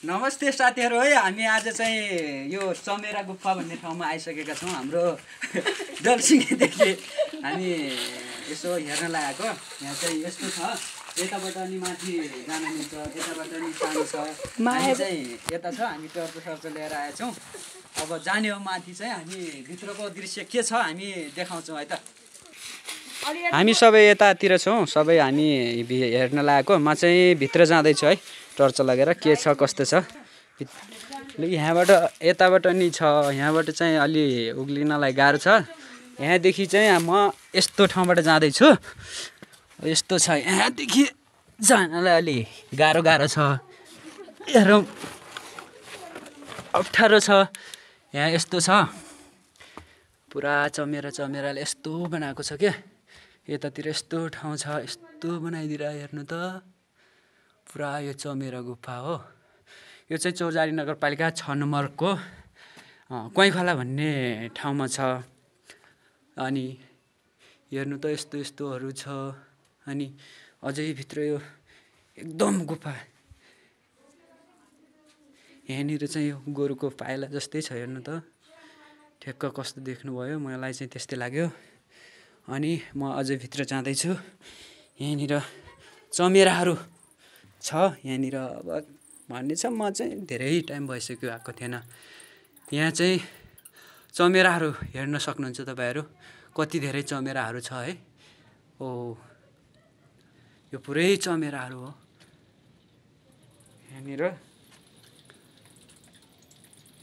नमस्ते साथीहरू है हामी आज चाहिँ यो चमेरा गुफा भन्ने ठाउँमा आइसकेका छौँ हाम्रो जलसिंहदेखि हामी यसो हेर्न लागेको यहाँ चाहिँ यस्तो छ यताबाट अनि माथि जान मिल्छ यताबाट अनि सानो छ हामी चाहिँ यता छ हामी टर्च लिएर आएछौँ अब जाने हो माथि चाहिँ हामी भित्रको दृश्य के छ हामी देखाउँछौँ है त हामी सबै यतातिर छौँ सबै हामी हेर्न लागेको म चाहिँ भित्र जाँदैछु है टर्च लगेर के छ कस्तो छ यहाँबाट यताबाट नि छ यहाँबाट चाहिँ अलि उक्लिनलाई गाह्रो छ यहाँदेखि चाहिँ म यस्तो ठाउँबाट जाँदैछु यस्तो छ यहाँदेखि जानलाई अलि गाह्रो छ हेरौँ अप्ठ्यारो छ यहाँ यस्तो छ पुरा चमेराले यस्तो बनाएको छ क्या यतातिर यस्तो ठाउँ छ यस्तो बनाइदिएर हेर्नु त पुरा यो चमेरा गुफा हो यो चाहिँ चौरजारी नगरपालिका 6 नम्बरको क्वाइखला भन्ने ठाउँमा छ अनि हेर्नु त यस्तोहरू छ अनि अझै भित्र यो एकदम गुफा यहाँनिर चाहिँ यो गोरुको पाइला जस्तै छ हेर्नु त ठ्याक्क कस्तो देख्नुभयो मलाई चाहिँ त्यस्तै लाग्यो अनि म अझै भित्र जाँदैछु यहाँनिर चमेराहरू छ यहाँनिर अब भन्ने छ म चाहिँ धेरै टाइम भइसक्यो आएको थिएन यहाँ चाहिँ चमेराहरू हेर्न सक्नुहुन्छ तपाईँहरू कति धेरै चमेराहरू छ है ओ यो पुरै चमेराहरू हो यहाँनिर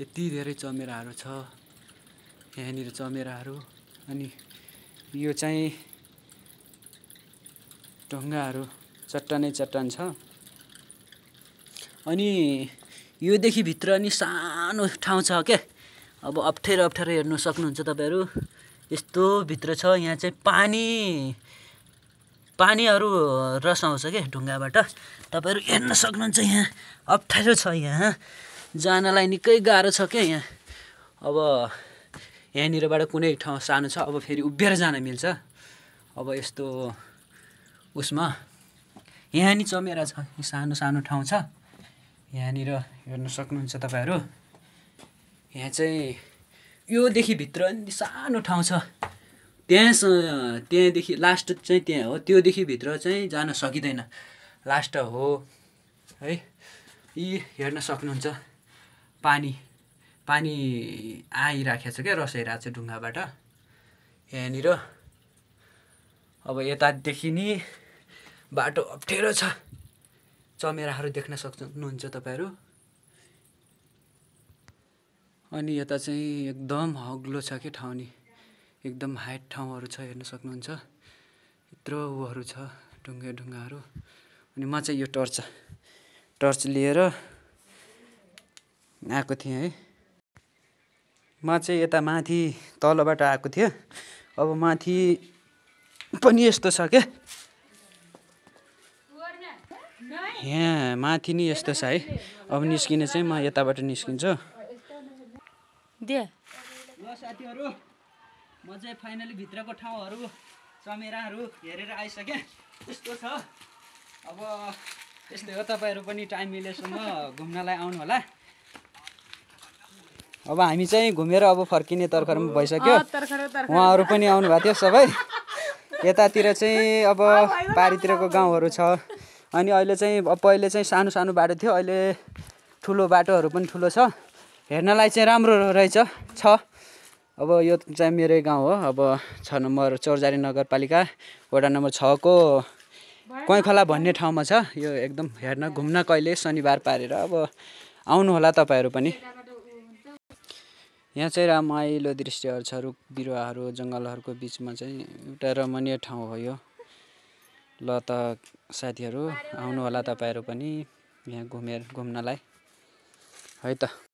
यति धेरै चमेराहरू छ यहाँनिर चमेराहरू अनि यो चाहिँ ढुङ्गाहरू चट्टान छ अनि योदेखि भित्र अनि सानो ठाउँ छ क्या अब अप्ठ्यारो हेर्नु सक्नुहुन्छ तपाईँहरू यस्तो भित्र छ यहाँ चाहिँ पानीहरू रस आउँछ क्या ढुङ्गाबाट तपाईँहरू हेर्न सक्नुहुन्छ यहाँ अप्ठ्यारो छ यहाँ जानलाई निकै गाह्रो छ क्या यहाँ अब यहाँनिरबाट कुनै ठाउँ सानो छ अब फेरि उभिएर जान मिल्छ अब यस्तो उसमा यहाँ नि चमेरा छ सानो ठाउँ छ यहाँनिर हेर्न सक्नुहुन्छ तपाईँहरू यहाँ चाहिँ योदेखि भित्र नि सानो ठाउँ छ त्यहाँदेखि लास्ट चाहिँ त्यहाँ हो त्योदेखि भित्र चाहिँ जान सकिँदैन लास्ट हो है यी हेर्न सक्नुहुन्छ पानी आइराखेको छ क्या रसाइरहेको छ ढुङ्गाबाट यहाँनिर अब यतादेखि नि बाटो अप्ठ्यारो छ चमेराहरू देख्न सक्नुहुन्छ तपाईँहरू अनि यता चाहिँ एकदम अग्लो छ कि ठाउँ नि एकदम हाइट ठाउँहरू छ हेर्न सक्नुहुन्छ यत्रो ऊहरू छ ढुङ्गाहरू अनि म चाहिँ यो टर्च लिएर आएको थिएँ है म चाहिँ यता माथि तलबाट आएको थिएँ अब माथि पनि यस्तो छ क्या यहाँ माथि नि यस्तो छ है अब निस्किने चाहिँ म यताबाट निस्किन्छु ल साथीहरू म चाहिँ फाइनली भित्रको ठाउँहरू चमेराहरू हेरेर आइसकेँ यस्तो छ अब यस्तै हो तपाईँहरू पनि टाइम मिलेसम्म घुम्नलाई आउनु होला अब हामी चाहिँ घुमेर अब फर्किने तर्खरमा भइसक्यो उहाँहरू पनि आउनु भएको थियो सबै यतातिर चाहिँ अब पारीतिरको गाउँहरू छ अनि अहिले चाहिँ पहिले चाहिँ सानो बाटो थियो अहिले ठुलो बाटोहरू पनि ठुलो छ हेर्नलाई चाहिँ राम्रो रहेछ अब यो चाहिँ मेरै गाउँ हो अब 6 नम्बर चौरजारी नगरपालिका वडा नम्बर 6 को क्वाइखला भन्ने ठाउँमा छ यो एकदम हेर्न घुम्न कहिले शनिबार पारेर अब आउनु होला तपाईँहरू पनि यहाँ चाहिँ रमाइलो दृश्यहरू छ रुख बिरुवाहरू जङ्गलहरूको बिचमा चाहिँ एउटा रमणीय ठाउँ हो यो ल त साथीहरू आउनु होला तपाईँहरू पनि यहाँ घुम्नलाई है त